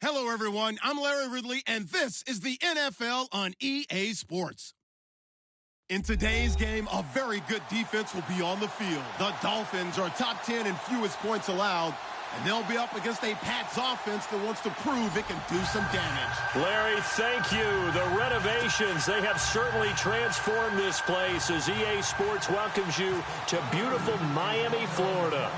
Hello, everyone. I'm Larry Ridley, and this is the NFL on EA Sports. In today's game, a very good defense will be on the field. The Dolphins are top 10 in fewest points allowed, and they'll be up against a Pats offense that wants to prove it can do some damage. Larry, thank you. The renovations, they have certainly transformed this place as EA Sports welcomes you to beautiful Miami, Florida.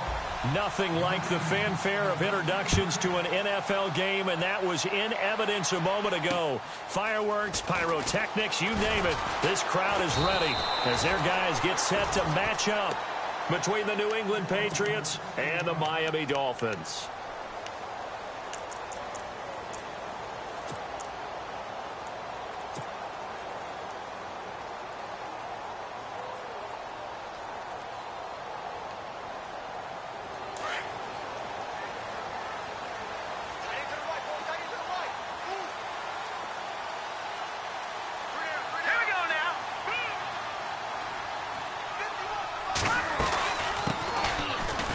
Nothing like the fanfare of introductions to an NFL game, and that was in evidence a moment ago. Fireworks, pyrotechnics, you name it. This crowd is ready as their guys get set to match up between the New England Patriots and the Miami Dolphins.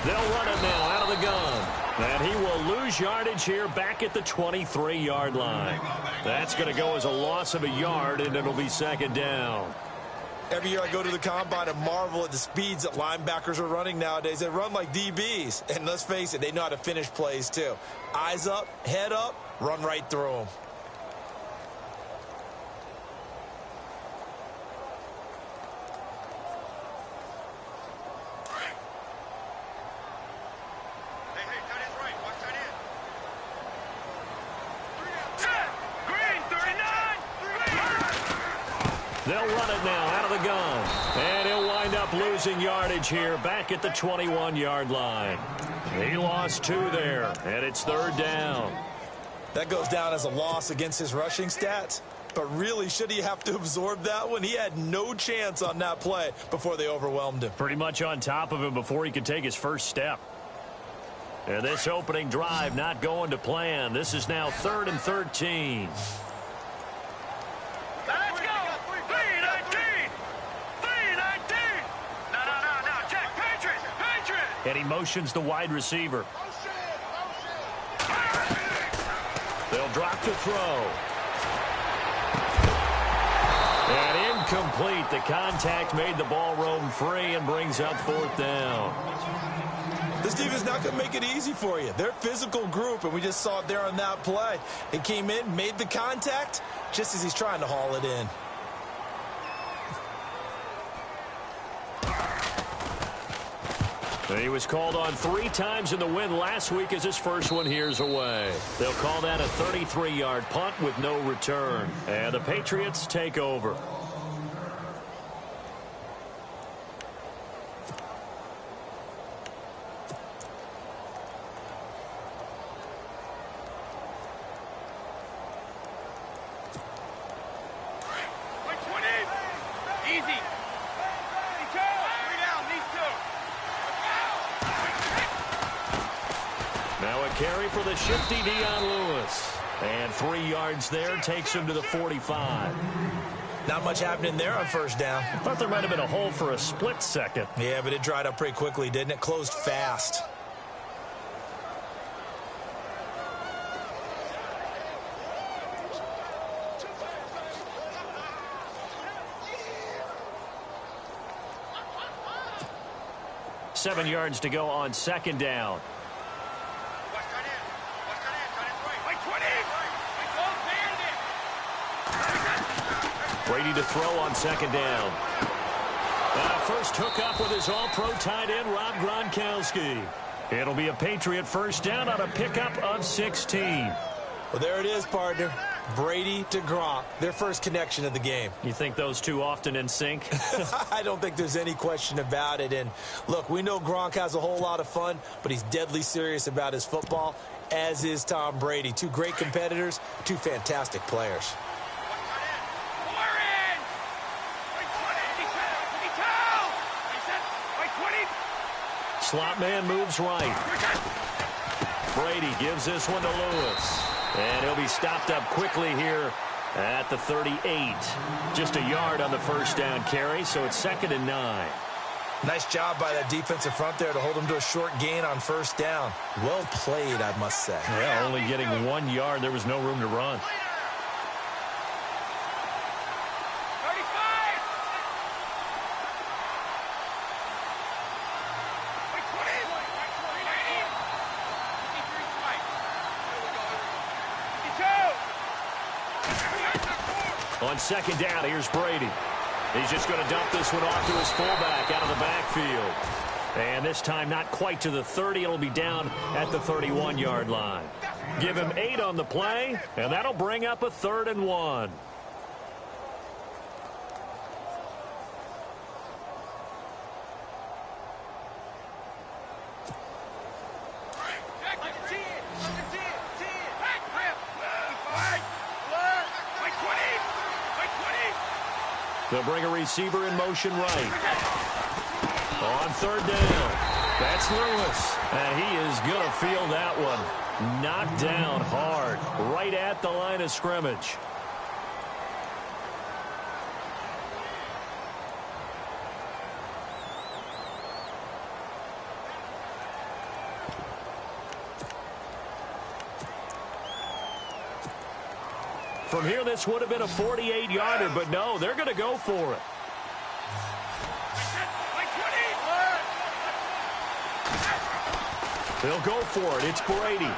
They'll run it now out of the gun. And he will lose yardage here back at the 23-yard line. That's going to go as a loss of a yard, and it'll be second down. Every year I go to the combine and marvel at the speeds that linebackers are running nowadays. They run like DBs. And let's face it, they know how to finish plays too. Eyes up, head up, run right through them. They'll run it now out of the gun. And he'll wind up losing yardage here back at the 21-yard line. He lost 2 there, and it's third down. That goes down as a loss against his rushing stats. But really, should he have to absorb that one? He had no chance on that play before they overwhelmed him. Pretty much on top of him before he could take his first step. And this opening drive not going to plan. This is now 3rd and 13. And he motions the wide receiver. They'll drop to throw. And incomplete. The contact made the ball roam free and brings up 4th down. This defense not going to make it easy for you. They're a physical group, and we just saw it there on that play. He came in, made the contact, just as he's trying to haul it in. He was called on 3 times in the win last week as his first one here's away. They'll call that a 33-yard punt with no return. And the Patriots take over. Now a carry for the shifty Dion Lewis. And 3 yards there takes him to the 45. Not much happening there on first down. I thought there might have been a hole for a split second. Yeah, but it dried up pretty quickly, didn't it? Closed fast. Seven yards to go on second down. Brady to throw on second down. First hook up with his all-pro tight end, Rob Gronkowski. It'll be a Patriot first down on a pickup of 16. Well, there it is, partner. Brady to Gronk, their first connection of the game. You think those two often in sync? I don't think there's any question about it. And look, we know Gronk has a whole lot of fun, but he's deadly serious about his football, as is Tom Brady. 2 great competitors, 2 fantastic players. Slot man moves right. Brady gives this one to Lewis. And he'll be stopped up quickly here at the 38. Just a yard on the first down carry, so it's 2nd and 9. Nice job by that defensive front there to hold them to a short gain on first down. Well played, I must say. Yeah, only getting 1 yard. There was no room to run. On second down, here's Brady. He's just going to dump this one off to his fullback out of the backfield. And this time not quite to the 30. It'll be down at the 31-yard line. Give him 8 on the play, and that'll bring up a 3rd and 1. They'll bring a receiver in motion right. On 3rd down, that's Lewis. And he is going to feel that one. Knocked down hard, right at the line of scrimmage. From here, this would have been a 48-yarder, but no, they're going to go for it. They'll go for it. It's Brady.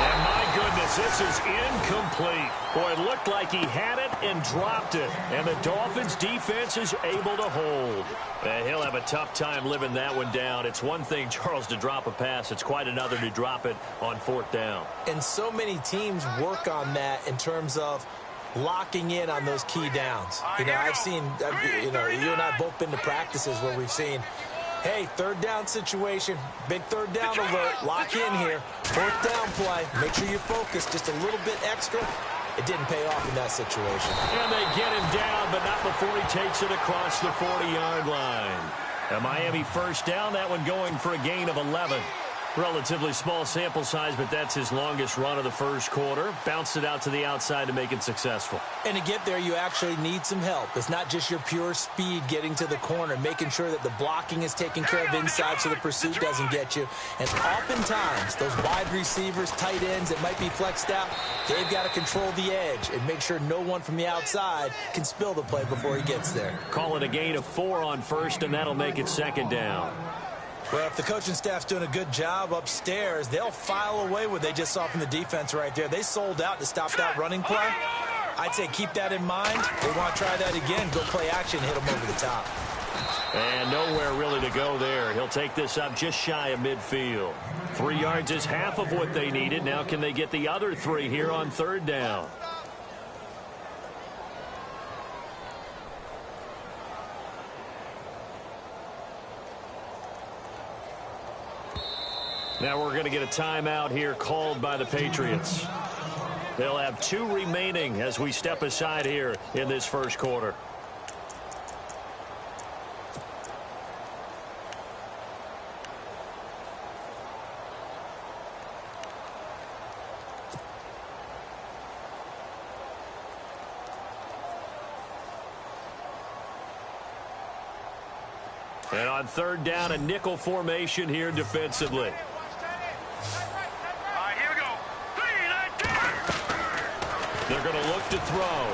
And my goodness, this is incomplete. Boy, it looked like he had it and dropped it. And the Dolphins' defense is able to hold. And he'll have a tough time living that one down. It's one thing, Charles, to drop a pass. It's quite another to drop it on 4th down. And so many teams work on that in terms of locking in on those key downs. You know, I've seen, you and I both been to practices where we've seen, hey, 3rd down situation, big 3rd down alert, lock in here, 4th down play, make sure you're focused just a little bit extra. It didn't pay off in that situation. And they get him down, but not before he takes it across the 40-yard line. A Miami 1st down, that one going for a gain of 11. Relatively small sample size, but that's his longest run of the 1st quarter. Bounced it out to the outside to make it successful. And to get there, you actually need some help. It's not just your pure speed getting to the corner, making sure that the blocking is taken care of inside so the pursuit doesn't get you. And oftentimes, those wide receivers, tight ends that might be flexed out, they've got to control the edge and make sure no one from the outside can spill the play before he gets there. Call it a gain of 4 on 1st, and that'll make it 2nd down. Well, if the coaching staff's doing a good job upstairs, they'll file away what they just saw from the defense right there. They sold out to stop that running play. I'd say keep that in mind. They want to try that again. Go play action, hit them over the top. And nowhere really to go there. He'll take this up just shy of midfield. 3 yards is half of what they needed. Now can they get the other 3 here on 3rd down? Now we're going to get a timeout here called by the Patriots. They'll have 2 remaining as we step aside here in this 1st quarter. And on 3rd down, a nickel formation here defensively. They're going to look to throw.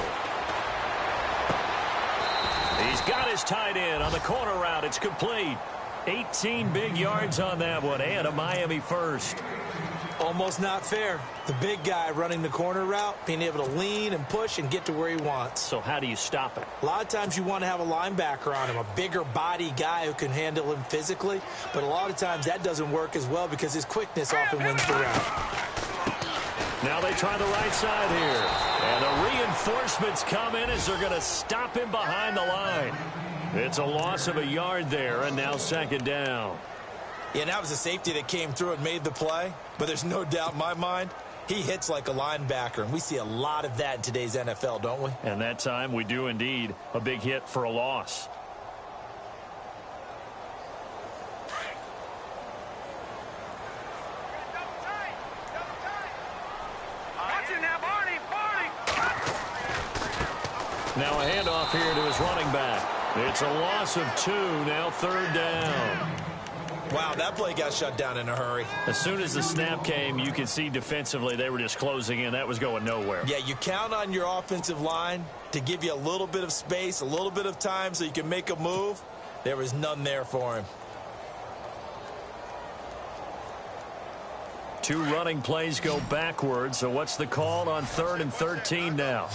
He's got his tight end on the corner route. It's complete. 18 big yards on that one, and a Miami 1st. Almost not fair. The big guy running the corner route, being able to lean and push and get to where he wants. So how do you stop it? A lot of times you want to have a linebacker on him, a bigger body guy who can handle him physically. But a lot of times that doesn't work as well because his quickness often wins the route. Now they try the right side here. And the reinforcements come in as they're going to stop him behind the line. It's a loss of a yard there, and now 2nd down. Yeah, and that was a safety that came through and made the play. But there's no doubt in my mind, he hits like a linebacker. And we see a lot of that in today's NFL, don't we? And that time we do indeed. A big hit for a loss. Now a handoff here to his running back. It's a loss of 2, now 3rd down. Wow, that play got shut down in a hurry. As soon as the snap came, you could see defensively they were just closing in. That was going nowhere. Yeah, you count on your offensive line to give you a little bit of space, a little bit of time so you can make a move. There was none there for him. 2 running plays go backwards, so what's the call on 3rd and 13 now?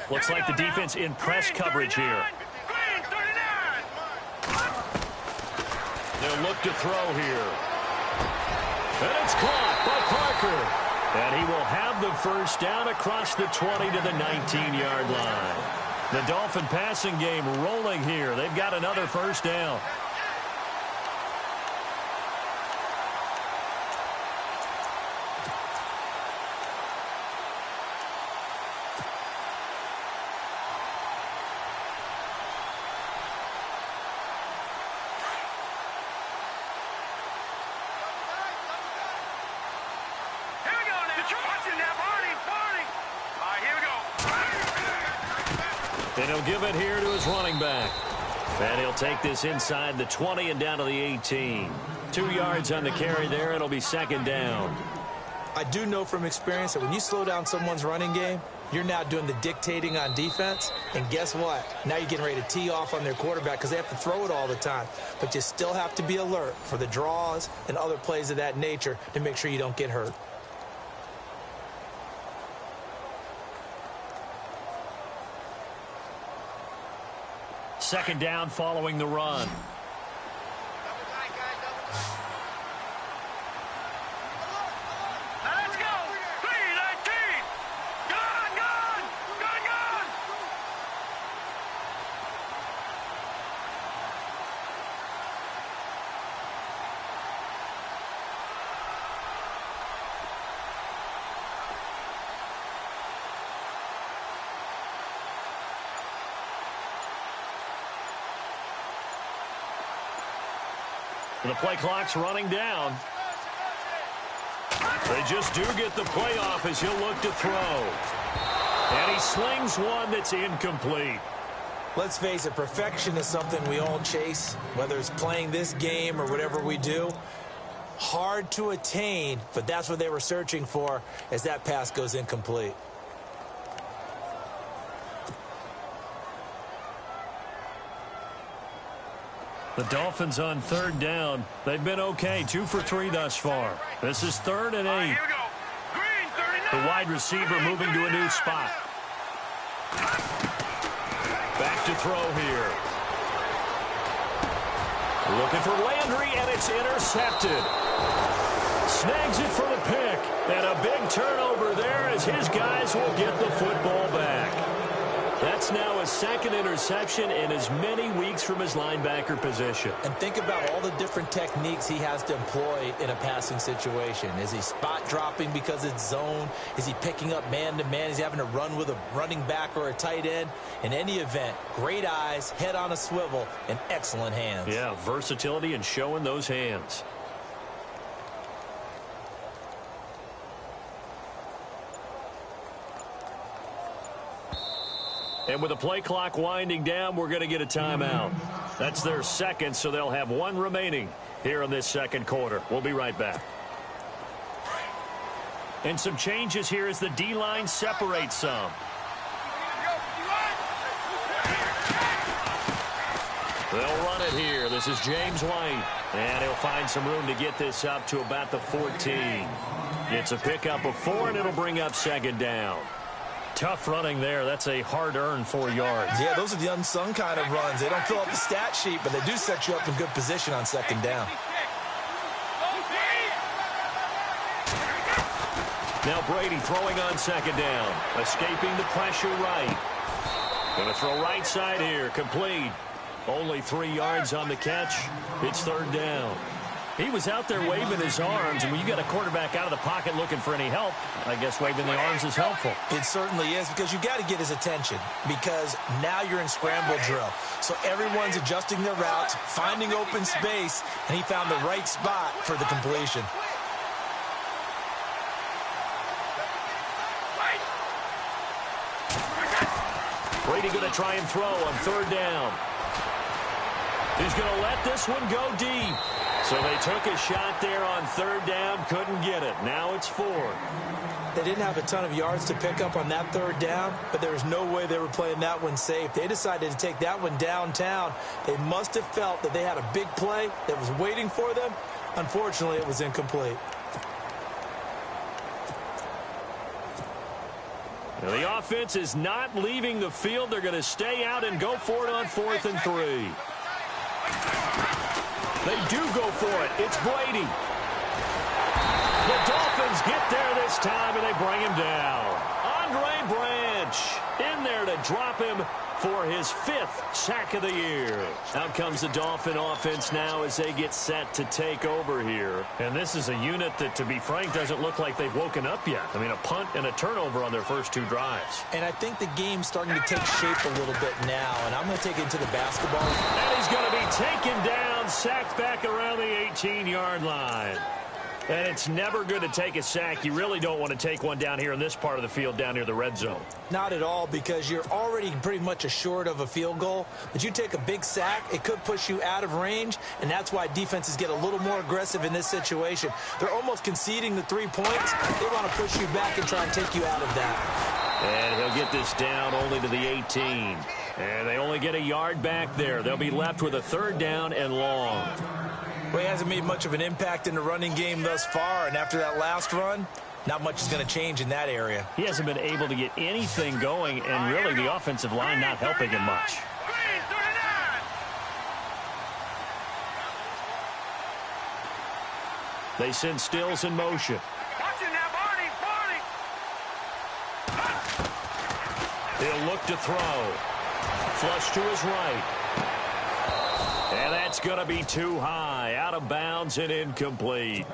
Looks like the defense in press coverage here. They'll look to throw here. And it's caught by Parker. And he will have the first down across the 20 to the 19-yard line. The Dolphin passing game rolling here. They've got another first down. And he'll give it here to his running back. And he'll take this inside the 20 and down to the 18. 2 yards on the carry there. It'll be 2nd down. I do know from experience that when you slow down someone's running game, you're now doing the dictating on defense. And guess what? Now you're getting ready to tee off on their quarterback because they have to throw it all the time. But you still have to be alert for the draws and other plays of that nature to make sure you don't get hurt. Second down following the run. Let's go! 3-19! Gone! The play clock's running down. They just do get the play off as he'll look to throw. And he slings one that's incomplete. Let's face it, perfection is something we all chase, whether it's playing this game or whatever we do. Hard to attain, but that's what they were searching for as that pass goes incomplete. The Dolphins on 3rd down. They've been okay, 2 for 3 thus far. This is 3rd and 8. The wide receiver moving to a new spot. Back to throw here. Looking for Landry, and it's intercepted. Snags it for the pick. And a big turnover there as his guys will get the football back. That's now a 2nd interception in as many weeks from his linebacker position. And think about all the different techniques he has to employ in a passing situation. Is he spot dropping because it's zone? Is he picking up man-to-man? Is he having to run with a running back or a tight end? In any event, great eyes, head on a swivel, and excellent hands. Yeah, versatility and showing those hands. And with the play clock winding down, we're going to get a timeout. That's their 2nd, so they'll have 1 remaining here in this 2nd quarter. We'll be right back. And some changes here as the D-line separates some. They'll run it here. This is James White. And he'll find some room to get this up to about the 14. It's a pickup of 4, and it'll bring up 2nd down. Tough running there. That's a hard-earned 4 yards. Yeah, those are the unsung kind of runs. They don't fill up the stat sheet, but they do set you up in good position on 2nd down. Now Brady throwing on 2nd down. Escaping the pressure right. Going to throw right side here. Complete. Only 3 yards on the catch. It's 3rd down. He was out there waving his arms, and when you got a quarterback out of the pocket looking for any help, I guess waving the arms is helpful. It certainly is, because you got to get his attention, because now you're in scramble drill. So everyone's adjusting their routes, finding open space, and he found the right spot for the completion. Brady going to try and throw on 3rd down. He's going to let this one go deep. So they took a shot there on third down, couldn't get it. Now it's fourth. They didn't have a ton of yards to pick up on that third down, but there was no way they were playing that one safe. They decided to take that one downtown. They must have felt that they had a big play that was waiting for them. Unfortunately, it was incomplete. Now, the offense is not leaving the field. They're going to stay out and go for it on 4th and 3. They do go for it. It's Brady. The Dolphins get there this time, and they bring him down. Andre Branch in there to drop him for his 5th sack of the year. Out comes the Dolphin offense now as they get set to take over here. And this is a unit that, to be frank, doesn't look like they've woken up yet. I mean, a punt and a turnover on their first 2 drives. And I think the game's starting to take shape a little bit now, and I'm going to take it to the basketball. And he's going to be taken down, sacked back around the 18-yard line. And it's never good to take a sack. You really don't want to take one down here in this part of the field, down near the red zone. Not at all, because you're already pretty much assured of a field goal. But you take a big sack, it could push you out of range, and that's why defenses get a little more aggressive in this situation. They're almost conceding the 3 points. They want to push you back and try and take you out of that. And he'll get this down only to the 18. And they only get a yard back there. They'll be left with a 3rd down and long. Well, he hasn't made much of an impact in the running game thus far, and after that last run, not much is going to change in that area. He hasn't been able to get anything going, and really the offensive line not helping him much. They send Stills in motion. He'll look to throw. Flush to his right. And that's going to be too high, out of bounds and incomplete.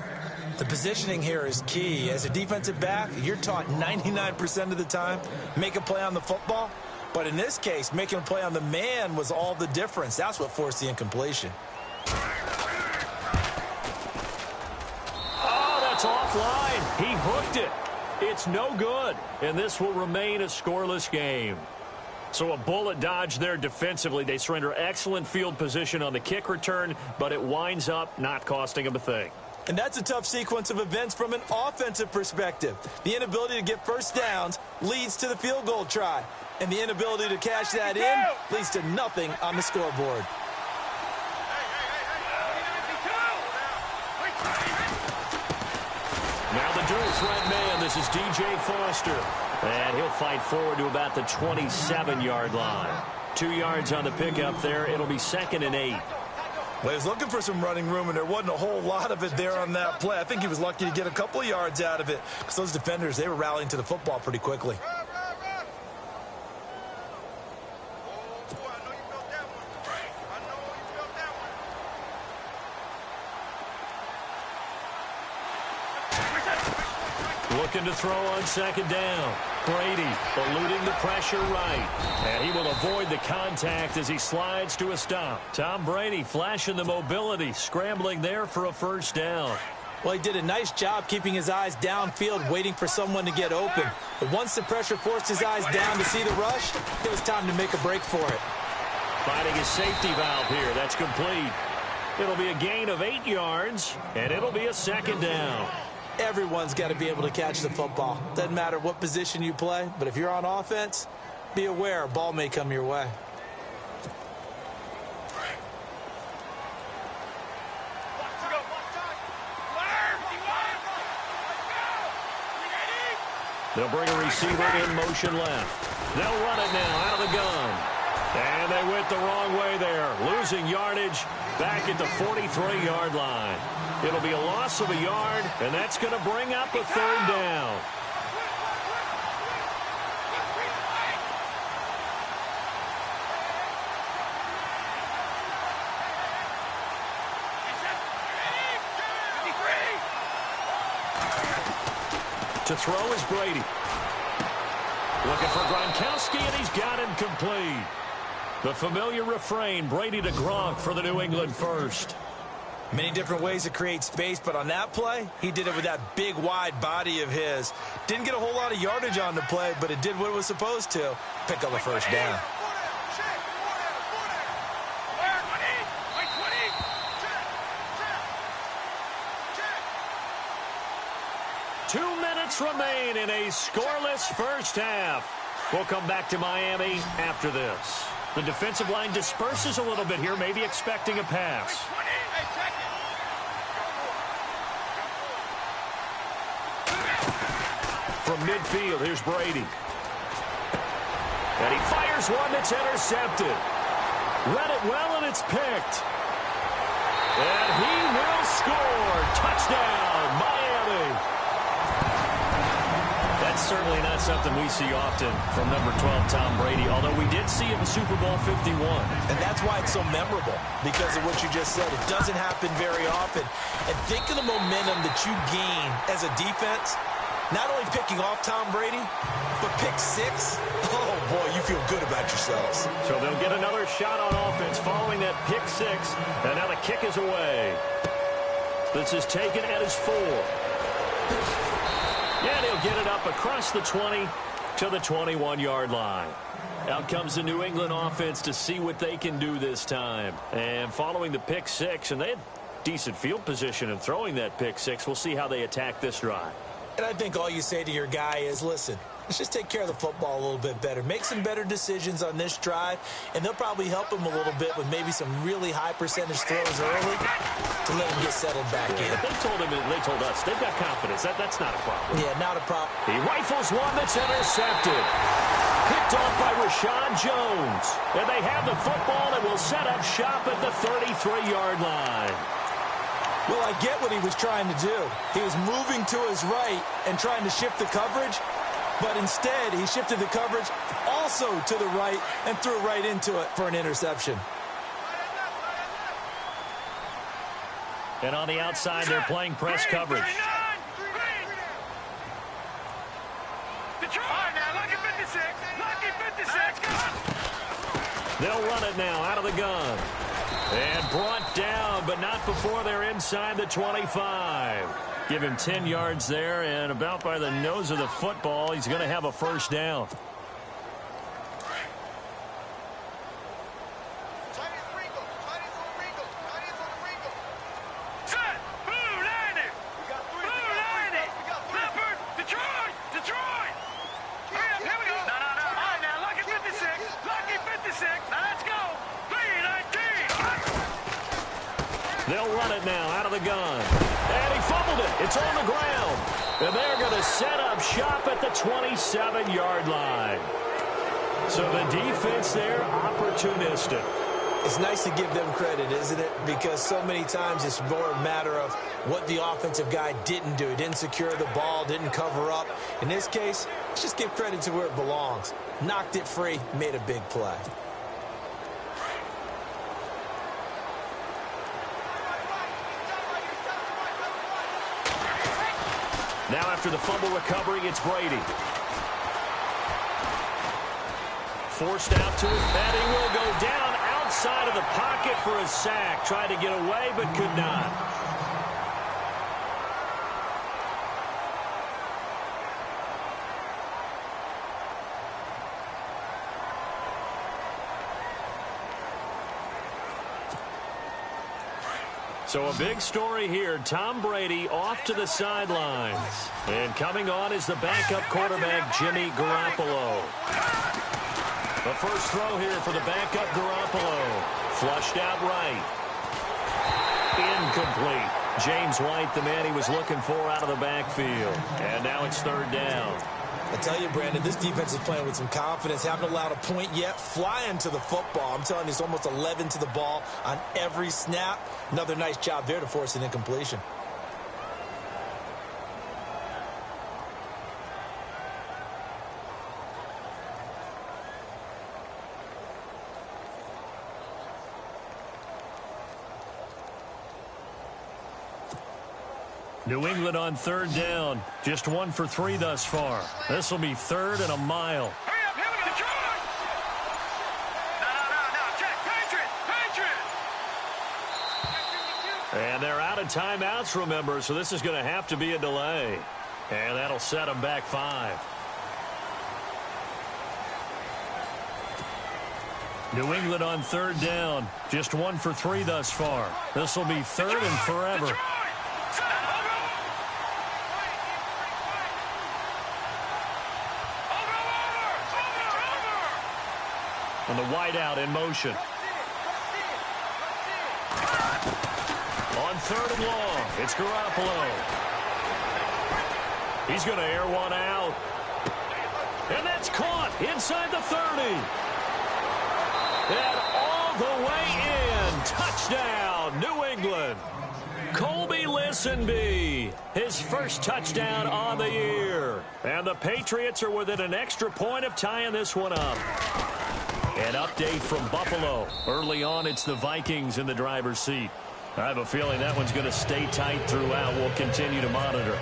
The positioning here is key. As a defensive back, you're taught 99% of the time, make a play on the football. But in this case, making a play on the man was all the difference. That's what forced the incompletion. Oh, that's offline. He hooked it. It's no good. And this will remain a scoreless game. So a bullet dodge there defensively. They surrender excellent field position on the kick return, but it winds up not costing them a thing. And that's a tough sequence of events from an offensive perspective. The inability to get first downs leads to the field goal try. And the inability to cash that in leads to nothing on the scoreboard. Now the dual threat man, this is DJ Foster. And he'll fight forward to about the 27-yard line. 2 yards on the pickup there. It'll be 2nd and 8. Well, he was looking for some running room, and there wasn't a whole lot of it there on that play. I think he was lucky to get a couple of yards out of it, because those defenders, they were rallying to the football pretty quickly. Looking to throw on 2nd down. Brady eluding the pressure right. And he will avoid the contact as he slides to a stop. Tom Brady flashing the mobility, scrambling there for a 1st down. Well, he did a nice job keeping his eyes downfield, waiting for someone to get open. But once the pressure forced his eyes down to see the rush, it was time to make a break for it. Finding a safety valve here. That's complete. It'll be a gain of 8 yards, and it'll be a 2nd down. Everyone's got to be able to catch the football. Doesn't matter what position you play, but if you're on offense, be aware a ball may come your way. They'll bring a receiver in motion left. They'll run it now out of the gun. And they went the wrong way there, losing yardage back at the 43-yard line. It'll be a loss of a yard, and that's going to bring up a 3rd down. To throw is Brady. Looking for Gronkowski, and he's got him complete. The familiar refrain, Brady to Gronk for the New England first. Many different ways to create space, but on that play, he did it with that big, wide body of his. Didn't get a whole lot of yardage on the play, but it did what it was supposed to. Pick up a 1st down. minutes remain in a scoreless first half. We'll come back to Miami after this. The defensive line disperses a little bit here, maybe expecting a pass. From midfield, here's Brady. And he fires one that's intercepted. Read it well, and it's picked. And he will score. Touchdown, Miami. That's certainly not something we see often from number 12, Tom Brady, although we did see it in Super Bowl 51. And that's why it's so memorable, because of what you just said. It doesn't happen very often. And think of the momentum that you gain as a defense. Not only picking off Tom Brady, but pick six. Oh, boy, you feel good about yourselves. So they'll get another shot on offense following that pick six. And now the kick is away. This is taken at his 4. And he'll get it up across the 20 to the 21-yard line. Out comes the New England offense to see what they can do this time. And following the pick six, and they had decent field position in throwing that pick six. We'll see how they attack this drive. And I think all you say to your guy is, listen, let's just take care of the football a little bit better. Make some better decisions on this drive, and they'll probably help him a little bit with maybe some really high percentage throws early to let him get settled back in. They told us, they've got confidence. That's not a problem. Yeah, not a problem. He rifles one that's intercepted. Picked off by Rashad Jones. And they have the football and will set up shop at the 33-yard line. Well, I get what he was trying to do. He was moving to his right and trying to shift the coverage, but instead he shifted the coverage also to the right and threw right into it for an interception. And on the outside, they're playing press coverage. They'll run it now out of the gun. And brought down, but not before they're inside the 25. Give him 10 yards there, and about by the nose of the football, he's going to have a first down. They'll run it now out of the gun. And he fumbled it. It's on the ground. And they're going to set up shop at the 27-yard line. So the defense there, opportunistic. It's nice to give them credit, isn't it? Because so many times it's more a matter of what the offensive guy didn't do. He didn't secure the ball, didn't cover up. In this case, let's just give credit to where it belongs. Knocked it free, made a big play. Now after the fumble recovery, it's Brady. Forced out to him, and he will go down outside of the pocket for a sack. Tried to get away, but could not. So a big story here. Tom Brady off to the sidelines. And coming on is the backup quarterback, Jimmy Garoppolo. The first throw here for the backup Garoppolo. Flushed out right. Incomplete. James White, the man he was looking for out of the backfield. And now it's third down. I tell you, Brandon, this defense is playing with some confidence. Haven't allowed a point yet. Flying to the football. I'm telling you, it's almost 11 to the ball on every snap. Another nice job there to force an incompletion. New England on third down. Just 1 for 3 thus far. This will be third and a mile. Hurry up, here we go. Detroit! No, check. Patriot! And they're out of timeouts, remember, so this is going to have to be a delay. And that'll set them back 5. New England on third down. Just 1 for 3 thus far. This will be third and forever. Detroit! And the wideout in motion. On 3rd and long, it's Garoppolo. He's going to air one out. And that's caught inside the 30. And all the way in. Touchdown, New England. Colby Listenbee, his first touchdown on the year. And the Patriots are within an extra point of tying this one up. An update from Buffalo. Early on, it's the Vikings in the driver's seat. I have a feeling that one's going to stay tight throughout. We'll continue to monitor.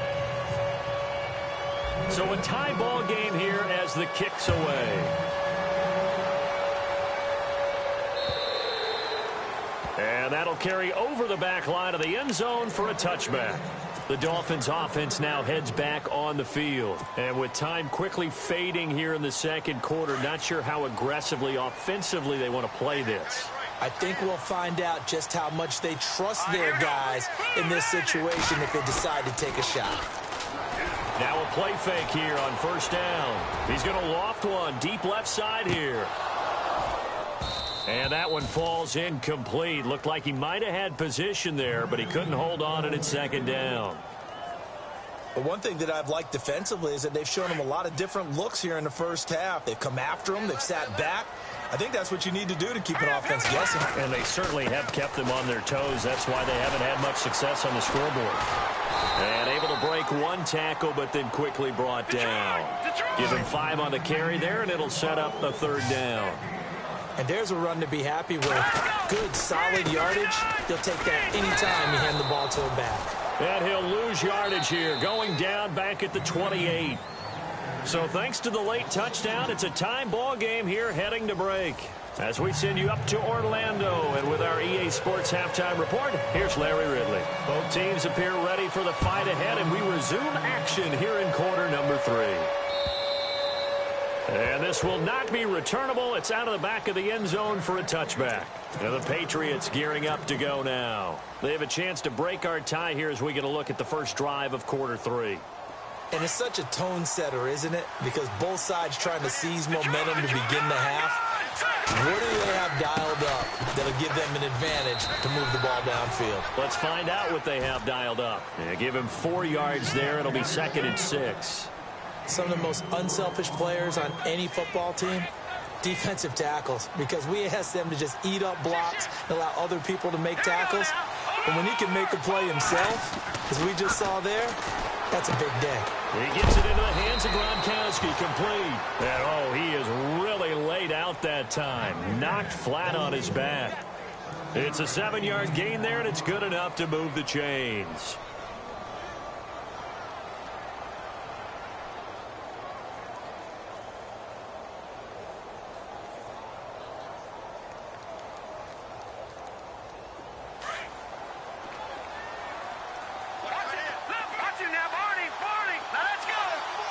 So a tie ball game here as the kick's away. And that'll carry over the back line of the end zone for a touchback. The Dolphins offense now heads back on the field. And with time quickly fading here in the second quarter, not sure how aggressively, offensively they want to play this. I think we'll find out just how much they trust their guys in this situation if they decide to take a shot. Now a play fake here on 1st down. He's going to loft one deep left side here. And that one falls incomplete. Looked like he might have had position there, but he couldn't hold on and it's 2nd down. But one thing that I've liked defensively is that they've shown him a lot of different looks here in the first half. They've come after him. They've sat back. I think that's what you need to do to keep an offense guessing. And they certainly have kept them on their toes. That's why they haven't had much success on the scoreboard. And able to break one tackle, but then quickly brought down. Give him 5 on the carry there, and it'll set up the 3rd down. And there's a run to be happy with. Good, solid yardage. He'll take that anytime you hand the ball to him back. And he'll lose yardage here, going down back at the 28. So thanks to the late touchdown, it's a tie ball game here heading to break. As we send you up to Orlando, and with our EA Sports halftime report, here's Larry Ridley. Both teams appear ready for the fight ahead, and we resume action here in quarter number 3. And this will not be returnable. It's out of the back of the end zone for a touchback. And the Patriots gearing up to go now. They have a chance to break our tie here as we get a look at the first drive of quarter 3. And it's such a tone setter, isn't it? Because both sides trying to seize momentum to begin the half. What do they have dialed up that'll give them an advantage to move the ball downfield? Let's find out what they have dialed up. Yeah, give him 4 yards there. It'll be 2nd and 6. Some of the most unselfish players on any football team, defensive tackles, because we ask them to just eat up blocks and allow other people to make tackles. But when he can make a play himself, as we just saw there, that's a big day. He gets it into the hands of Gronkowski, complete. And oh, he is really laid out that time. Knocked flat on his back. It's a 7-yard gain there, and it's good enough to move the chains.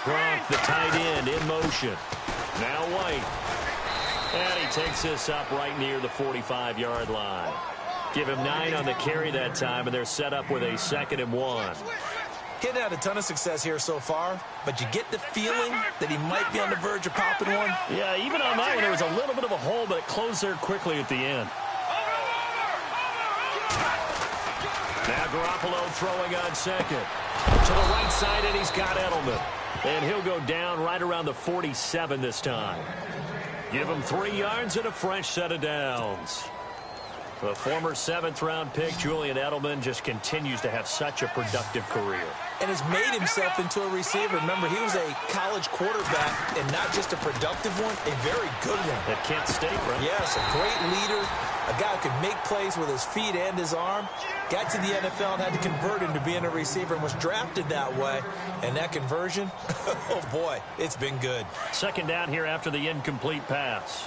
Gronk, the tight end, in motion. Now White. And he takes this up right near the 45-yard line. Give him 9 on the carry that time, and they're set up with a 2nd and 1. Getting had a ton of success here so far, but you get the feeling that he might be on the verge of popping one. Yeah, even on that one, there was a little bit of a hole, but it closed there quickly at the end. Now Garoppolo throwing on 2nd. To the right side, and he's got Edelman. And he'll go down right around the 47 this time. Give him 3 yards and a fresh set of downs. The former 7th-round pick, Julian Edelman, just continues to have such a productive career. And has made himself into a receiver. Remember, he was a college quarterback, and not just a productive one, a very good one. At Kent State, right? Yes, a great leader, a guy who could make plays with his feet and his arm. Got to the NFL and had to convert into being a receiver and was drafted that way. And that conversion, oh boy, it's been good. 2nd down here after the incomplete pass.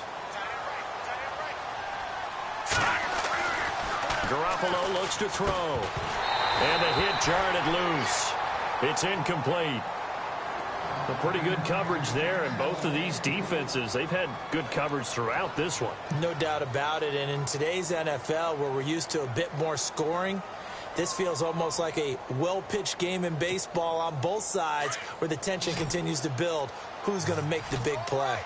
Garoppolo looks to throw. And the hit jarred it loose. It's incomplete. A pretty good coverage there, and both of these defenses, they've had good coverage throughout this one. No doubt about it, and in today's NFL, where we're used to a bit more scoring, this feels almost like a well-pitched game in baseball on both sides, where the tension continues to build. Who's going to make the big play?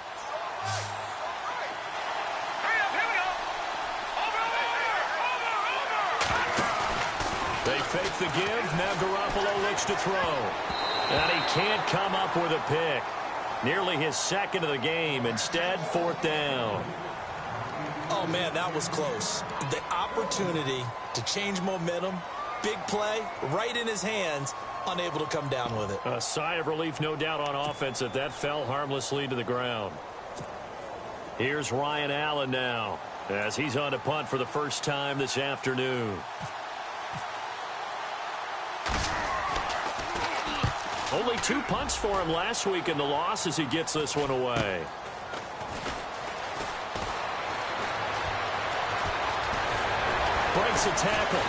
fake the give. Now Garoppolo looks to throw. And he can't come up with a pick. Nearly his second of the game. Instead, fourth down. Oh, man, that was close. The opportunity to change momentum, big play, right in his hands, unable to come down with it. A sigh of relief, no doubt, on offense that fell harmlessly to the ground. Here's Ryan Allen now as he's on to punt for the first time this afternoon. Only 2 punts for him last week in the loss as he gets this one away. Breaks a tackle.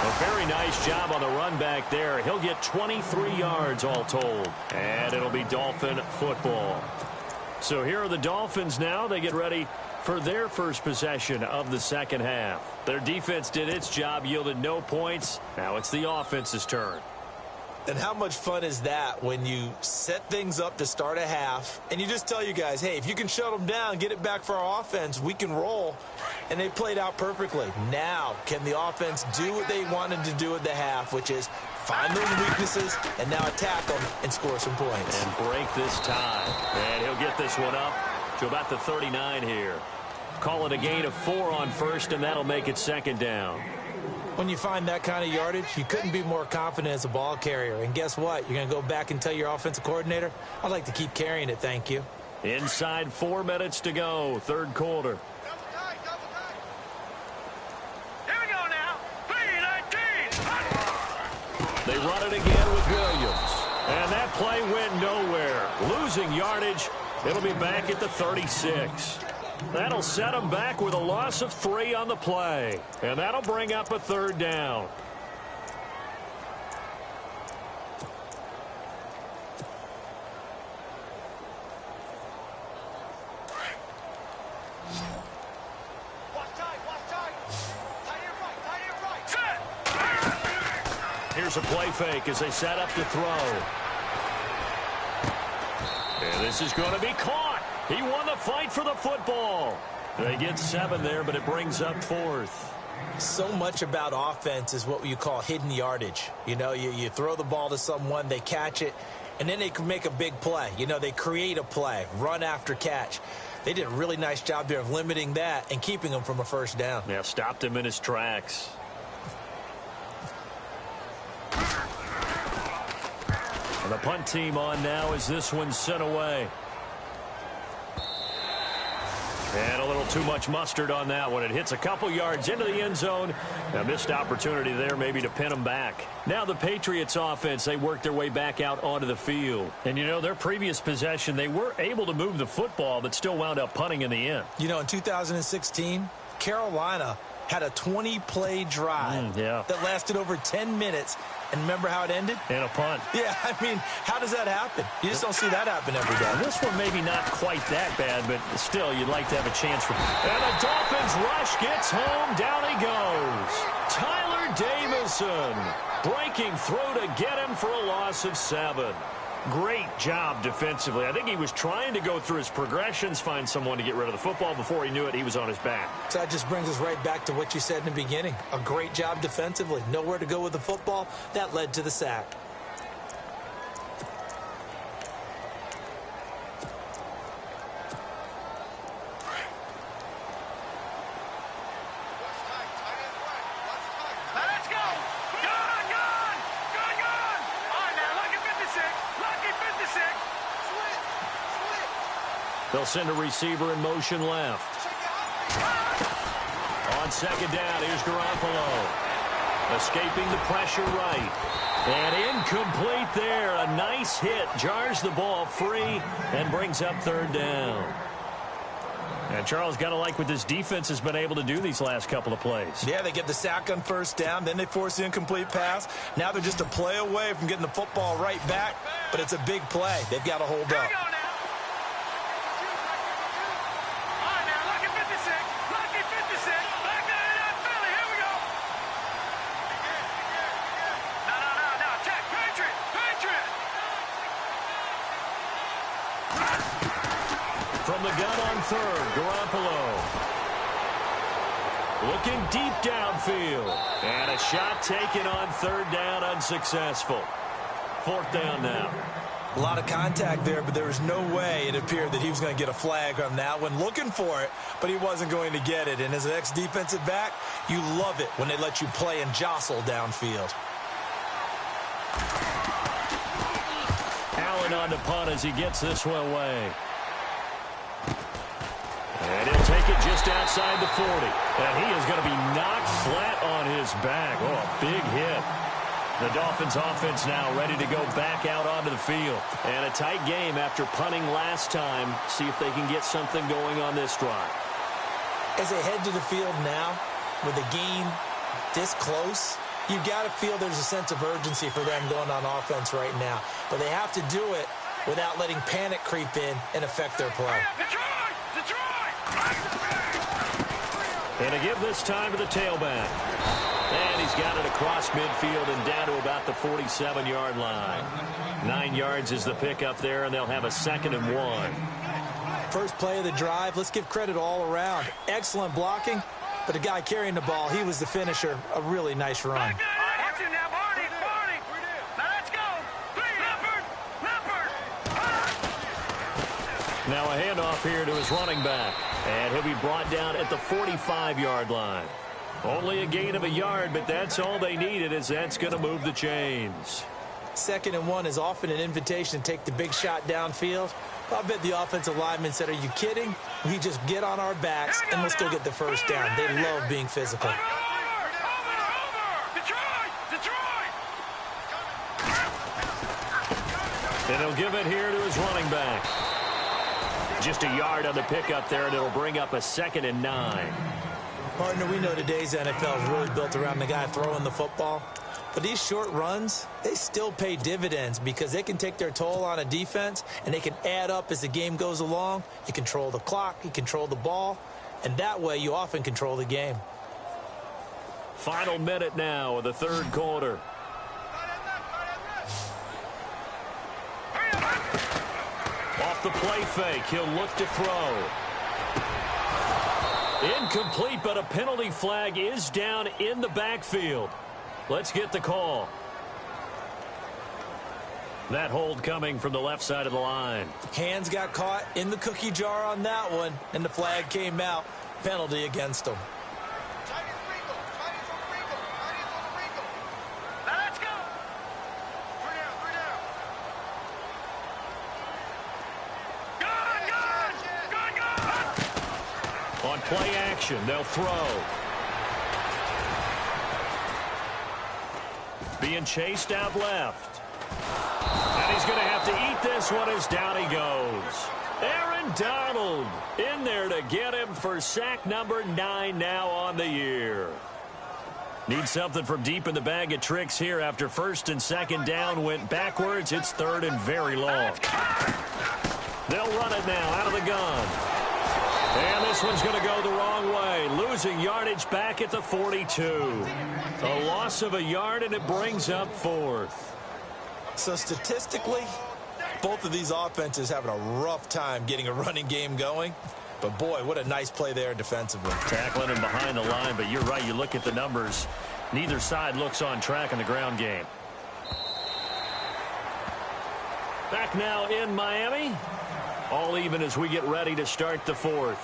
A very nice job on the run back there. He'll get 23 yards all told. And it'll be Dolphin football. So here are the Dolphins now. They get ready for their first possession of the second half. Their defense did its job, yielded no points. Now it's the offense's turn. And how much fun is that when you set things up to start a half and you just tell you guys, hey, if you can shut them down, get it back for our offense, we can roll. And they played out perfectly. Now, can the offense do what they wanted to do at the half, which is find those weaknesses and now attack them and score some points. And break this tie. And he'll get this one up to about the 39 here. Call it a gain of 4 on first, and that'll make it second down. When you find that kind of yardage, you couldn't be more confident as a ball carrier. And guess what? You're going to go back and tell your offensive coordinator, I'd like to keep carrying it, thank you. Inside 4 minutes to go, third quarter. Here we go now. 3-19. They run it again with Williams. And that play went nowhere. Losing yardage. It'll be back at the 36. That'll set them back with a loss of 3 on the play. And that'll bring up a third down. Here's a play fake as they set up to throw. And this is going to be caught. He won the fight for the football. They get 7 there, but it brings up 4th. So much about offense is what you call hidden yardage. You know, you throw the ball to someone, they catch it, and then they can make a big play. You know, they create a play, run after catch. They did a really nice job there of limiting that and keeping him from a first down. Yeah, stopped him in his tracks. And the punt team on now as this one's sent away. And a little too much mustard on that one. It hits a couple yards into the end zone. A missed opportunity there maybe to pin them back. Now the Patriots offense, they work their way back out onto the field. And, you know, their previous possession, they were able to move the football but still wound up punting in the end. You know, in 2016, Carolina had a 20-play drive that lasted over 10 minutes. And remember how it ended? In a punt. Yeah, I mean, how does that happen? You just don't see that happen every day. This one maybe not quite that bad, but still, you'd like to have a chance for. And the Dolphins rush gets home. Down he goes. Tyler Davison breaking through to get him for a loss of 7. Great job defensively. I think he was trying to go through his progressions, find someone to get rid of the football. Before he knew it, he was on his back. So that just brings us right back to what you said in the beginning. A great job defensively. Nowhere to go with the football. That led to the sack. Let's go. Gone. All right, now, lucky 56. Lucky 56. They'll send a receiver in motion left. On second down, here's Garoppolo. Escaping the pressure right. And incomplete there. A nice hit. Jars the ball free and brings up third down. And Charles, got to like what this defense has been able to do these last couple of plays. Yeah, they get the sack on first down, then they force the incomplete pass. Now they're just a play away from getting the football right back, but it's a big play. They've got to hold up. Here we go now. All right, now, lucky 56. Lucky 56. Back there in Philly. Here we go. No. Check. Patriot. From the gun on third, Garoppolo. Looking deep downfield. And a shot taken on third down, unsuccessful. Fourth down now. A lot of contact there, but there was no way it appeared that he was going to get a flag on that one. Looking for it, but he wasn't going to get it. And as an ex-defensive back, you love it when they let you play and jostle downfield. Allen on the punt as he gets this one away. And he'll take it just outside the 40. And he is going to be knocked flat on his back. Oh, a big hit. The Dolphins offense now ready to go back out onto the field. And a tight game after punting last time. See if they can get something going on this drive. As they head to the field now, with the game this close, you've got to feel there's a sense of urgency for them going on offense right now. But they have to do it without letting panic creep in and affect their play. And to give this time to the tailback. And he's got it across midfield and down to about the 47-yard line. 9 yards is the pickup there, and they'll have a 2nd and 1. First play of the drive, let's give credit all around. Excellent blocking, but the guy carrying the ball, he was the finisher. A really nice run. Now a handoff here to his running back. And he'll be brought down at the 45-yard line. Only a gain of a yard, but that's all they needed, as that's going to move the chains. 2nd and 1 is often an invitation to take the big shot downfield. I bet the offensive lineman said, are you kidding? We just get on our backs and let's go get the first down. They love being physical. And he'll give it here to his running back. Just a yard on the pickup there, and it'll bring up a 2nd and 9. Partner, we know today's NFL is really built around the guy throwing the football. But these short runs, they still pay dividends because they can take their toll on a defense, and they can add up as the game goes along. You control the clock, you control the ball, and that way you often control the game. Final minute now of the third quarter. Off the play fake, he'll look to throw. Incomplete, but a penalty flag is down in the backfield. Let's get the call. That hold coming from the left side of the line. Hands got caught in the cookie jar on that one, and the flag came out. Penalty against them. On play action, they'll throw. Being chased out left. And he's going to have to eat this one as down he goes. Aaron Donald in there to get him for sack number 9 now on the year. Need something from deep in the bag of tricks here after 1st and 2nd down went backwards. It's 3rd and very long. They'll run it now out of the gun. And this one's going to go the wrong way. Losing yardage back at the 42. A loss of a yard, and it brings up 4th. So statistically, both of these offenses having a rough time getting a running game going. But, boy, what a nice play there defensively. Tackling him behind the line, but you're right. You look at the numbers. Neither side looks on track in the ground game. Back now in Miami. All even as we get ready to start the 4th.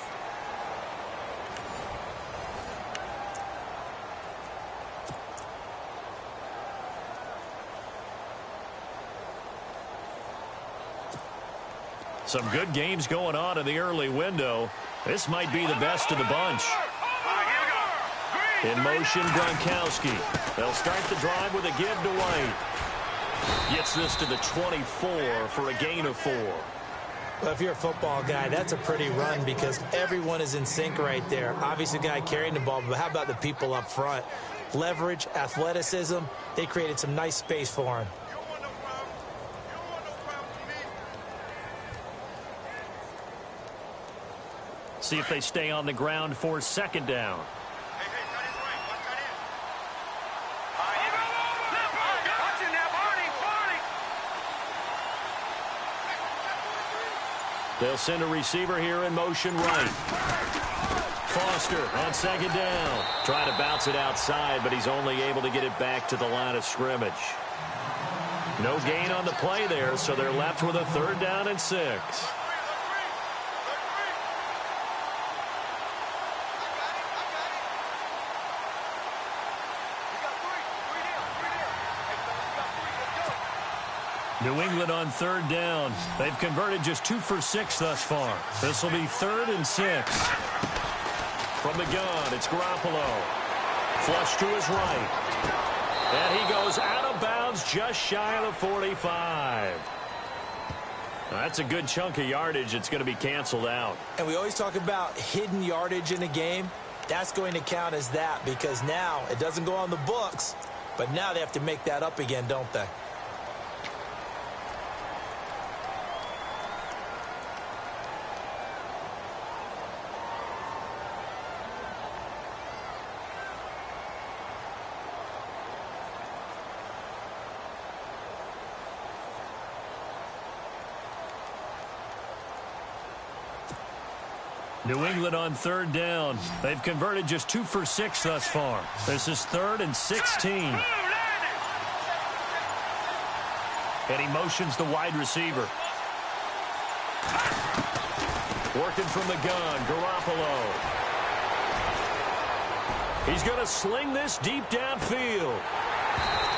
Some good games going on in the early window. This might be the best of the bunch. In motion, Gronkowski. They'll start the drive with a give to White. Gets this to the 24 for a gain of 4. Well, if you're a football guy, that's a pretty run because everyone is in sync right there. Obviously, the guy carrying the ball, but how about the people up front? Leverage, athleticism, they created some nice space for him. See if they stay on the ground for 2nd down. They'll send a receiver here in motion right. Foster on second down. Trying to bounce it outside, but he's only able to get it back to the line of scrimmage. No gain on the play there, so they're left with a 3rd down and 6. New England on 3rd down. They've converted just 2 for 6 thus far. This will be 3rd and 6. From the gun, it's Garoppolo. Flush to his right. And he goes out of bounds just shy of the 45. Now, that's a good chunk of yardage. It's going to be canceled out. And we always talk about hidden yardage in a game. That's going to count as that because now it doesn't go on the books, but now they have to make that up again, don't they? New England on 3rd down. They've converted just 2 for 6 thus far. This is 3rd and 16. And he motions the wide receiver. Working from the gun, Garoppolo. He's going to sling this deep downfield.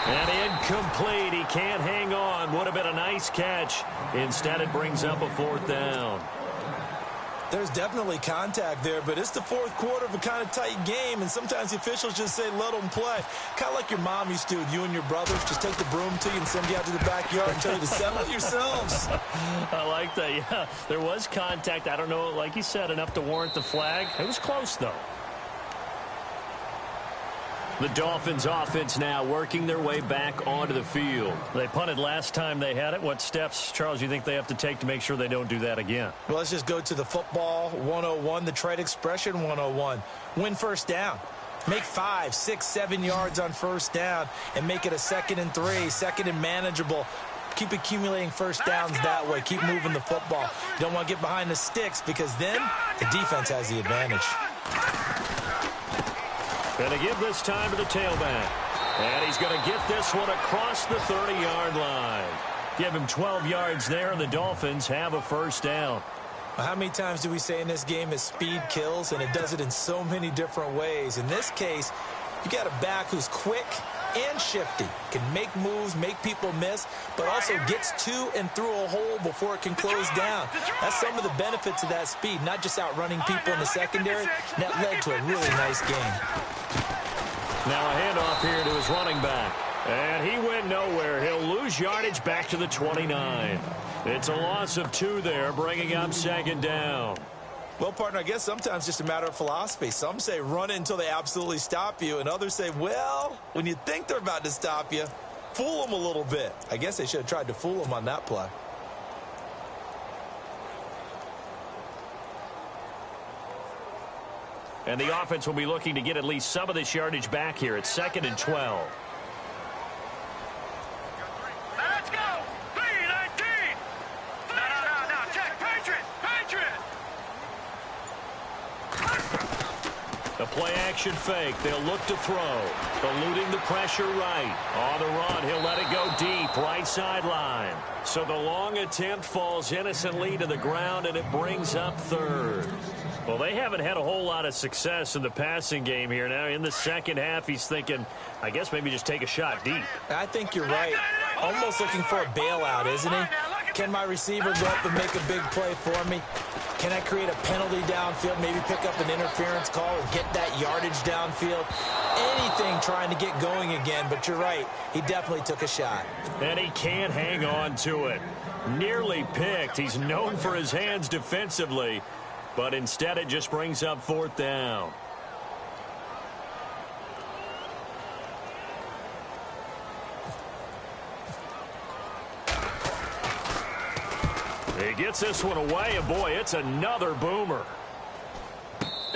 And incomplete. He can't hang on. Would have been a nice catch. Instead, it brings up a 4th down. There's definitely contact there, but it's the 4th quarter of a kind of tight game, and sometimes the officials just say, let them play. Kind of like your mom used to with you and your brothers. Just take the broom to you and send you out to the backyard and tell you to settle it yourselves. I like that, yeah. There was contact. I don't know, like you said, enough to warrant the flag. It was close, though. The Dolphins offense now working their way back onto the field. They punted last time they had it. What steps, Charles, you think they have to take to make sure they don't do that again? Well, let's just go to the football 101, the trade expression 101. Win first down. Make 5, 6, 7 yards on first down and make it a 2nd and 3, 2nd and manageable. Keep accumulating first downs that way. Keep moving the football. You don't want to get behind the sticks because then the defense has the advantage. Going to give this time to the tailback. And he's going to get this one across the 30-yard line. Give him 12 yards there, and the Dolphins have a first down. How many times do we say in this game that speed kills, and it does it in so many different ways? In this case, you got a back who's quick and shifty, can make moves, make people miss, but also gets to and through a hole before it can close down. That's some of the benefits of that speed, not just outrunning people in the secondary. And that led to a really nice game. Now a handoff here to his running back. And he went nowhere. He'll lose yardage back to the 29. It's a loss of 2 there, bringing up 2nd down. Well, partner, I guess sometimes just a matter of philosophy. Some say run it until they absolutely stop you, and others say, well, when you think they're about to stop you, fool them a little bit. I guess they should have tried to fool them on that play. And the offense will be looking to get at least some of this yardage back here. It's 2nd and 12. Let's go! 3-19! No, check. Patriot! The play-action fake. They'll look to throw. Eluding the pressure right. On the run, he'll let it go deep. Right sideline. So the long attempt falls innocently to the ground, and it brings up 3rd. Well, they haven't had a whole lot of success in the passing game here. Now, in the second half, he's thinking, I guess maybe just take a shot deep. I think you're right. Almost looking for a bailout, isn't he? Can my receiver go up and make a big play for me? Can I create a penalty downfield, maybe pick up an interference call or get that yardage downfield? Anything trying to get going again, but you're right. He definitely took a shot. And he can't hang on to it. Nearly picked. He's known for his hands defensively, but instead it just brings up 4th down. He gets this one away, and boy, it's another boomer.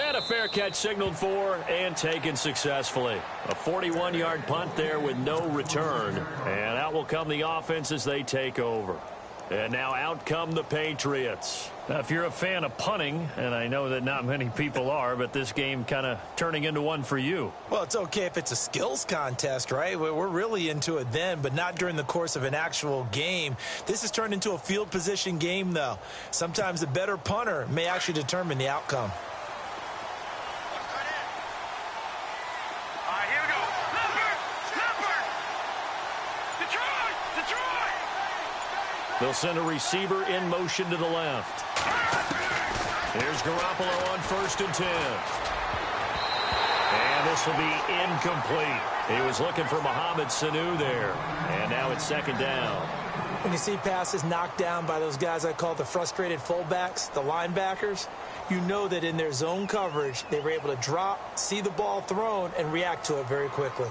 And a fair catch signaled for and taken successfully. A 41-yard punt there with no return. And out will come the offense as they take over. And now out come the Patriots. Now, if you're a fan of punting, and I know that not many people are, but this game kind of turning into one for you. Well, it's okay if it's a skills contest, right? We're really into it then, but not during the course of an actual game. This has turned into a field position game, though. Sometimes the better punter may actually determine the outcome. All right, here we go. Leopard! Detroit! They'll send a receiver in motion to the left. Here's Garoppolo on 1st and 10. And this will be incomplete. He was looking for Mohamed Sanu there. And now it's 2nd down. When you see passes knocked down by those guys I call the frustrated fullbacks, the linebackers, you know that in their zone coverage, they were able to drop, see the ball thrown, and react to it very quickly.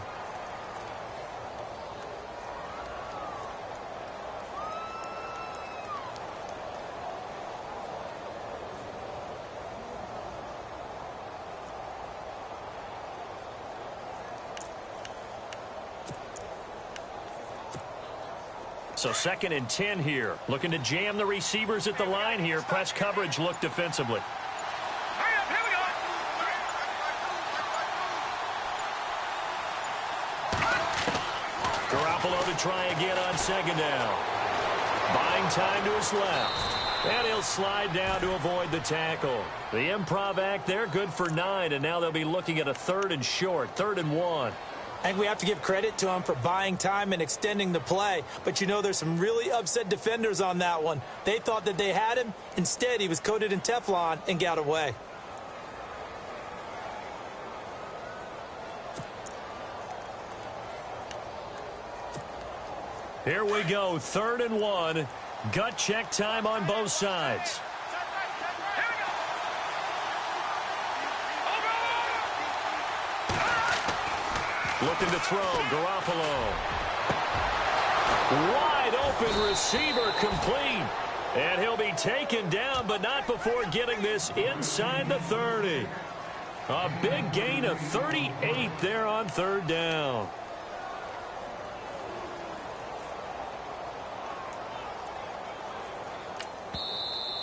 So 2nd and 10 here. Looking to jam the receivers at the line here. Press coverage look defensively. Hurry up, here we go. Garoppolo to try again on 2nd down. Buying time to his left. And he'll slide down to avoid the tackle. The improv act there, good for 9. And now they'll be looking at a 3rd and short, 3rd and 1. I think we have to give credit to him for buying time and extending the play. But, you know, there's some really upset defenders on that one. They thought that they had him. Instead, he was coated in Teflon and got away. Here we go, 3rd and 1. Gut check time on both sides. Looking to throw, Garoppolo. Wide open receiver complete. And he'll be taken down, but not before getting this inside the 30. A big gain of 38 there on 3rd down.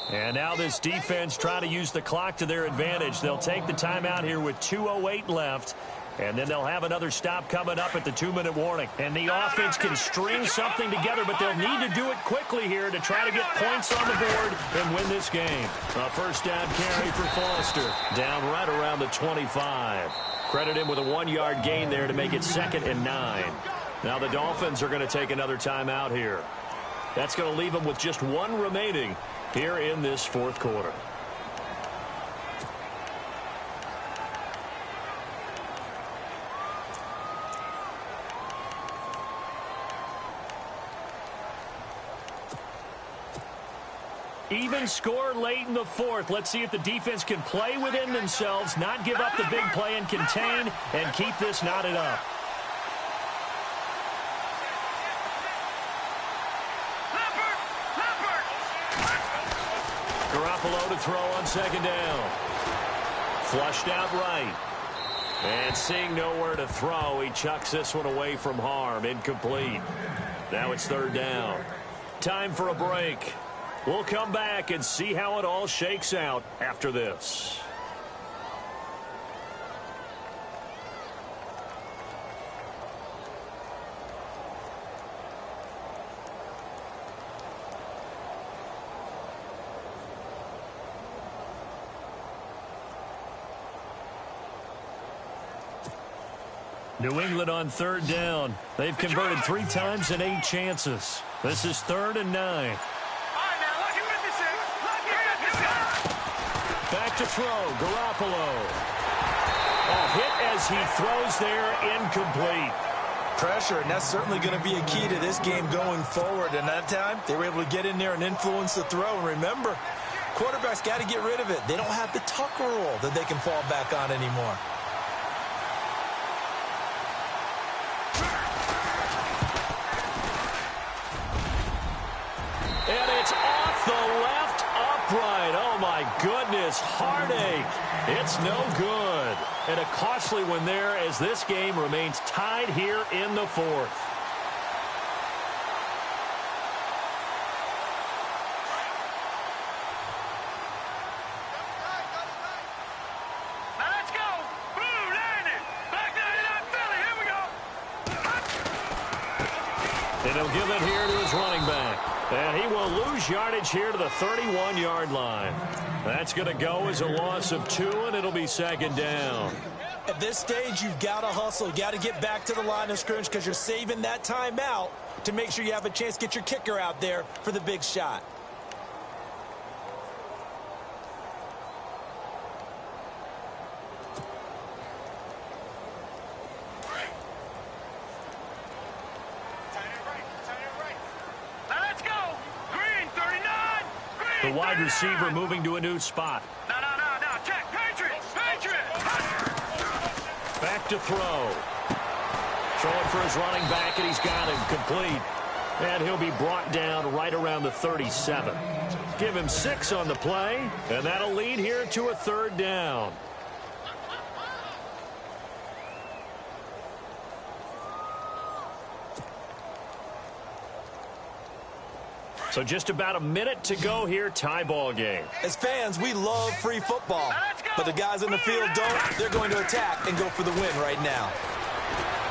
And now this defense trying to use the clock to their advantage. They'll take the timeout here with 2:08 left. And then they'll have another stop coming up at the 2-minute warning. And the offense can string something together, but they'll need to do it quickly here to try to get points on the board and win this game. A 1st down carry for Foster. Down right around the 25. Credit him with a 1-yard gain there to make it 2nd and 9. Now the Dolphins are going to take another timeout here. That's going to leave them with just 1 remaining here in this 4th quarter. Even score late in the 4th. Let's see if the defense can play within themselves, not give up the big play and contain, and keep this knotted up. Garoppolo to throw on 2nd down. Flushed out right. And seeing nowhere to throw, he chucks this one away from harm. Incomplete. Now it's 3rd down. Time for a break. We'll come back and see how it all shakes out after this. New England on 3rd down. They've converted 3 times in 8 chances. This is 3rd and 9. Back to throw, Garoppolo. A hit as he throws there, incomplete. Pressure, and that's certainly going to be a key to this game going forward. And that time, they were able to get in there and influence the throw. And remember, quarterbacks got to get rid of it. They don't have the tuck rule that they can fall back on anymore. And it's off the left upright. Oh, my goodness. Heartache. It's no good. And a costly one there as this game remains tied here in the 4th. And he'll give it here to his running back. And he will lose yardage here to the 31-yard line. That's going to go as a loss of 2, and it'll be second down. At this stage, you've got to hustle. You've got to get back to the line of scrimmage because you're saving that timeout to make sure you have a chance to get your kicker out there for the big shot. Let's go. Green, 39. Green, The wide 39. receiver moving to a new spot. No. Check. Patriots. Back to throw. Throwing for his running back, and he's got him complete. And he'll be brought down right around the 37. Give him 6 on the play, and that'll lead here to a third down. So just about a minute to go here, tie ball game. As fans, we love free football, but the guys in the field don't. They're going to attack and go for the win right now.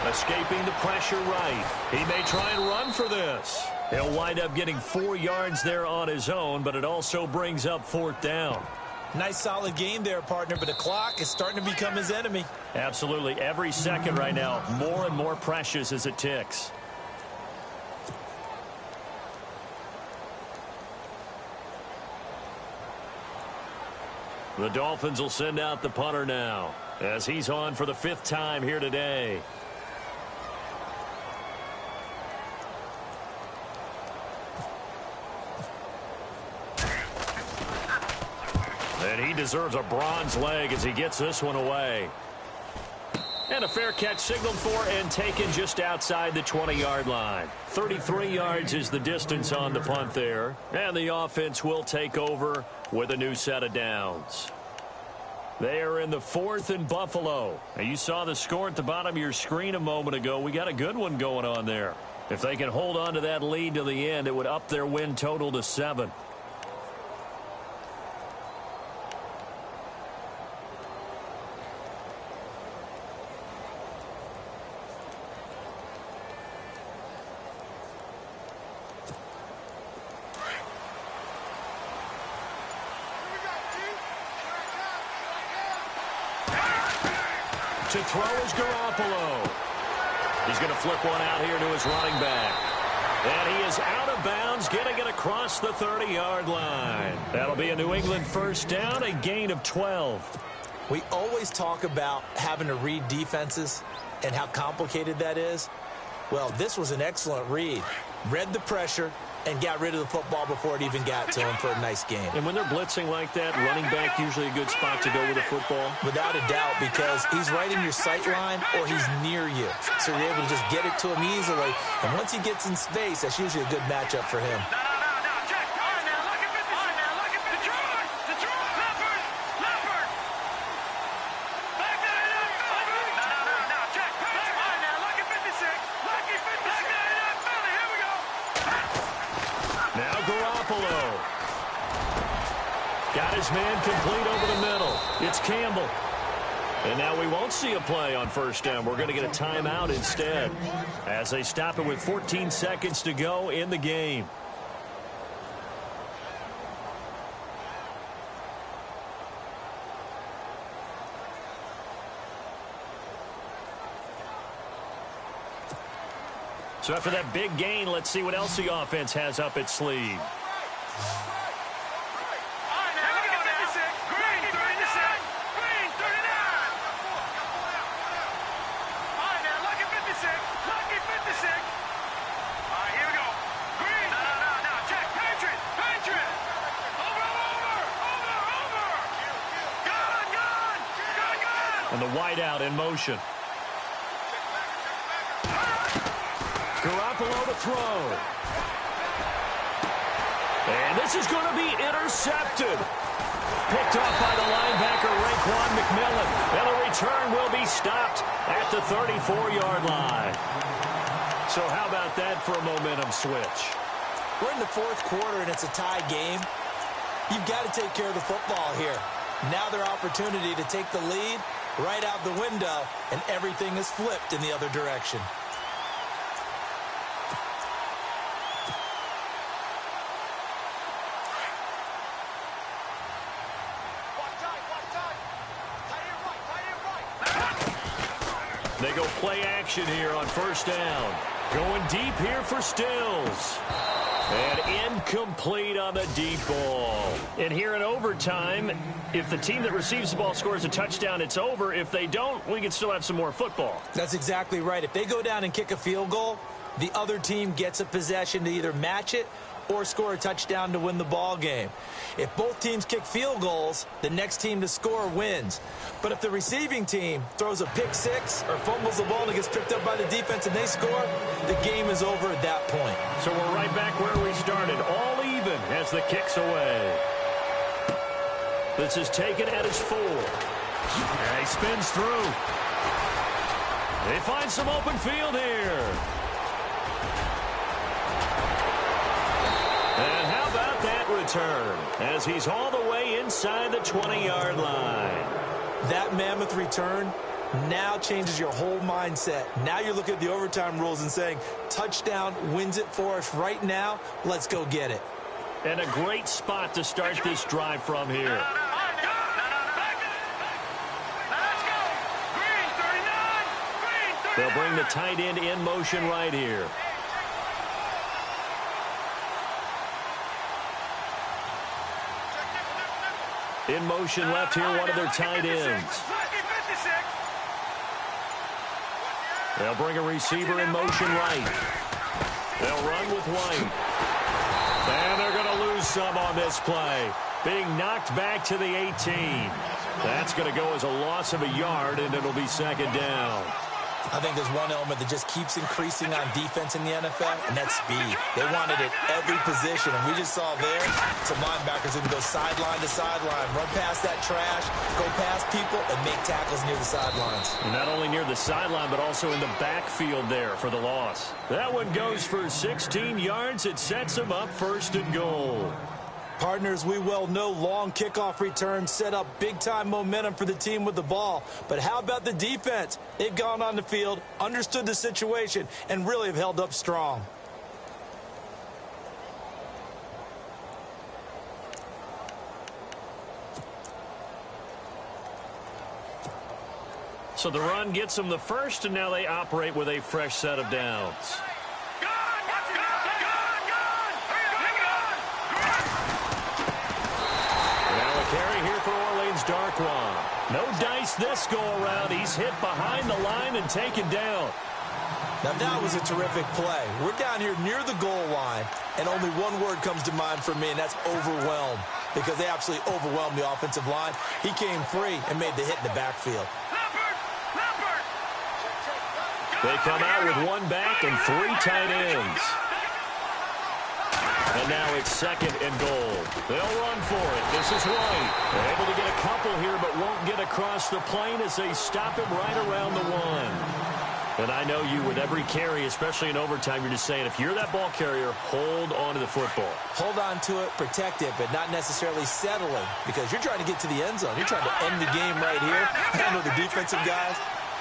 Escaping the pressure right. He may try and run for this. He'll wind up getting 4 yards there on his own, but it also brings up 4th down. Nice solid game there, partner, but the clock is starting to become his enemy. Absolutely. Every second right now, more and more precious as it ticks. The Dolphins will send out the punter now as he's on for the 5th time here today. And he deserves a bronze leg as he gets this one away. And a fair catch signaled for and taken just outside the 20-yard line. 33 yards is the distance on the punt there. And the offense will take over with a new set of downs. They are in the 4th and Buffalo. Now, you saw the score at the bottom of your screen a moment ago. We got a good one going on there. If they can hold on to that lead to the end, it would up their win total to 7. To throw is Garoppolo. He's going to flip one out here to his running back. And he is out of bounds, getting it across the 30-yard line. That'll be a New England first down, a gain of 12. We always talk about having to read defenses and how complicated that is. Well, this was an excellent read. Read the pressure and got rid of the football before it even got to him for a nice game. And when they're blitzing like that, running back usually a good spot to go with the football? Without a doubt, because he's right in your sight line or he's near you. So you're able to just get it to him easily. And once he gets in space, that's usually a good matchup for him. Check. All right, now, look at this. All right, now, look at this. Detroit. Leopard. Back that up. No, check. All right, now, look at 56. Lucky 56. Back that up. Philly, here we go. Now Garoppolo. Got his man complete over the middle. It's Campbell. And now we won't see a play on first down. We're going to get a timeout instead as they stop it with 14 seconds to go in the game. So after that big gain, let's see what else the offense has up its sleeve. And the wideout in motion. Garoppolo to throw. And this is going to be intercepted. Picked off by the linebacker, Raekwon McMillan. And the return will be stopped at the 34-yard line. So how about that for a momentum switch? We're in the 4th quarter, and it's a tie game. You've got to take care of the football here. Now their opportunity to take the lead right out the window, and everything is flipped in the other direction. They go play action here on first down. Going deep here for Stills. And incomplete on the deep ball. And here in overtime, if the team that receives the ball scores a touchdown, it's over. If they don't, we can still have some more football. That's exactly right. If they go down and kick a field goal, the other team gets a possession to either match it or score a touchdown to win the ball game. If both teams kick field goals, the next team to score wins. But if the receiving team throws a pick six or fumbles the ball and it gets picked up by the defense and they score, the game is over at that point. So we're right back where we started, all even as the kick's away. This is taken at his 4. And he spins through. They find some open field here. And how about that return as he's all the way inside the 20-yard line. That mammoth return now changes your whole mindset. Now you're looking at the overtime rules and saying, touchdown wins it for us right now. Let's go get it. And a great spot to start this drive from here. They'll bring the tight end in motion right here. In motion left here, one of their tight ends. They'll bring a receiver in motion right. They'll run with White. And they're going to lose some on this play. Being knocked back to the 18. That's going to go as a loss of a yard, and it'll be second down. I think there's one element that just keeps increasing on defense in the NFL, and that's speed. They want it at every position, and we just saw there some linebackers who can go sideline to sideline, run past that trash, go past people, and make tackles near the sidelines. And not only near the sideline, but also in the backfield there for the loss. That one goes for 16 yards. It sets them up first and goal. Partners, we well know long kickoff returns set up big-time momentum for the team with the ball. But how about the defense? They've gone on the field, understood the situation, and really have held up strong. So the run gets them the first, and now they operate with a fresh set of downs. Carry here for Orleans Darkwan. No dice this go-around. He's hit behind the line and taken down. Now that was a terrific play. We're down here near the goal line, and only one word comes to mind for me, and that's overwhelmed, because they absolutely overwhelmed the offensive line. He came free and made the hit in the backfield. They come out with one back and 3 tight ends. And now it's second and goal. They'll run for it. This is White. They're able to get a couple here, but won't get across the plane as they stop him right around the 1. And I know you, with every carry, especially in overtime, you're just saying, if you're that ball carrier, hold on to the football. Hold on to it, protect it, but not necessarily settling, because you're trying to get to the end zone. You're trying to end the game right here. I know the defensive guys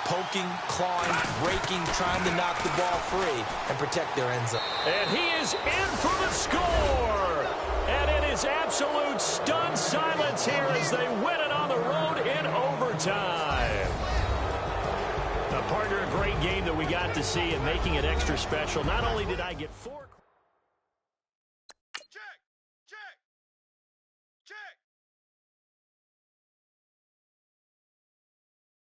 poking, clawing, breaking, trying to knock the ball free and protect their end zone. And he is in for the score. And it is absolute stunned silence here as they win it on the road in overtime. Now, partner, a great game that we got to see, and making it extra special. Not only did I get 4